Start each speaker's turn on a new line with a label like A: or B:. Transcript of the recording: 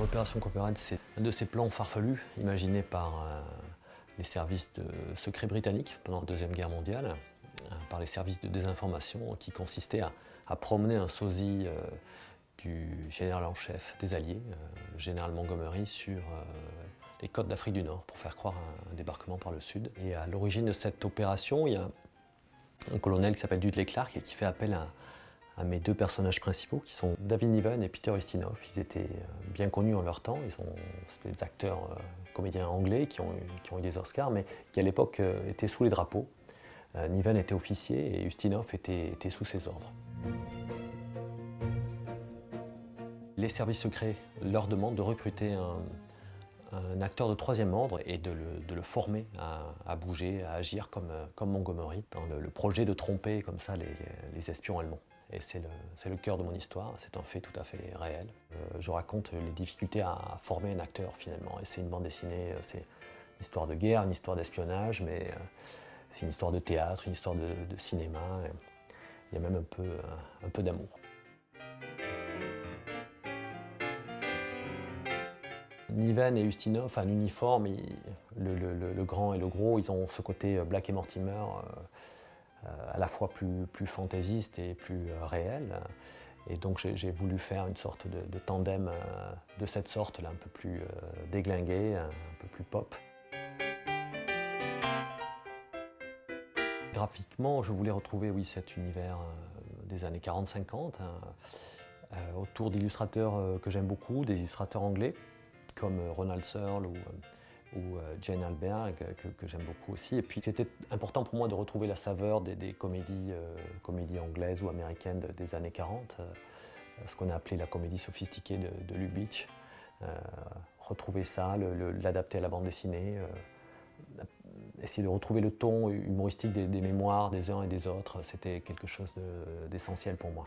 A: Opération Copperhead, c'est un de ces plans farfelus imaginés par les services secrets britanniques pendant la Deuxième Guerre mondiale, par les services de désinformation, qui consistait à promener un sosie du général en chef des Alliés, le général Montgomery, sur les côtes d'Afrique du Nord pour faire croire à un débarquement par le sud. Et à l'origine de cette opération, il y a un colonel qui s'appelle Dudley Clark et qui fait appel à mes deux personnages principaux qui sont David Niven et Peter Ustinov. Ils étaient bien connus en leur temps, c'était des acteurs comédiens anglais qui ont eu des Oscars, mais qui à l'époque étaient sous les drapeaux. Niven était officier et Ustinov était sous ses ordres. Les services secrets leur demandent de recruter un acteur de troisième ordre et de le former à bouger, à agir comme Montgomery, dans le projet de tromper comme ça les espions allemands. Et c'est le cœur de mon histoire, c'est un fait tout à fait réel. Je raconte les difficultés à former un acteur finalement, et c'est une bande dessinée, c'est une histoire de guerre, une histoire d'espionnage, mais c'est une histoire de théâtre, une histoire de cinéma, il y a même un peu d'amour. Niven et Ustinov, un uniforme, le grand et le gros, ils ont ce côté Black et Mortimer, à la fois plus fantaisiste et plus réel. Et donc j'ai voulu faire une sorte de tandem de cette sorte-là, un peu plus déglingué, un peu plus pop. Graphiquement, je voulais retrouver cet univers des années 40-50, autour d'illustrateurs que j'aime beaucoup, des illustrateurs anglais, comme Ronald Searle ou Jane Alberg, que j'aime beaucoup aussi. Et puis c'était important pour moi de retrouver la saveur des comédies anglaises ou américaines des années 40, ce qu'on a appelé la comédie sophistiquée de Lubitsch. Retrouver ça, l'adapter à la bande dessinée, essayer de retrouver le ton humoristique des mémoires des uns et des autres, c'était quelque chose d'essentiel pour moi.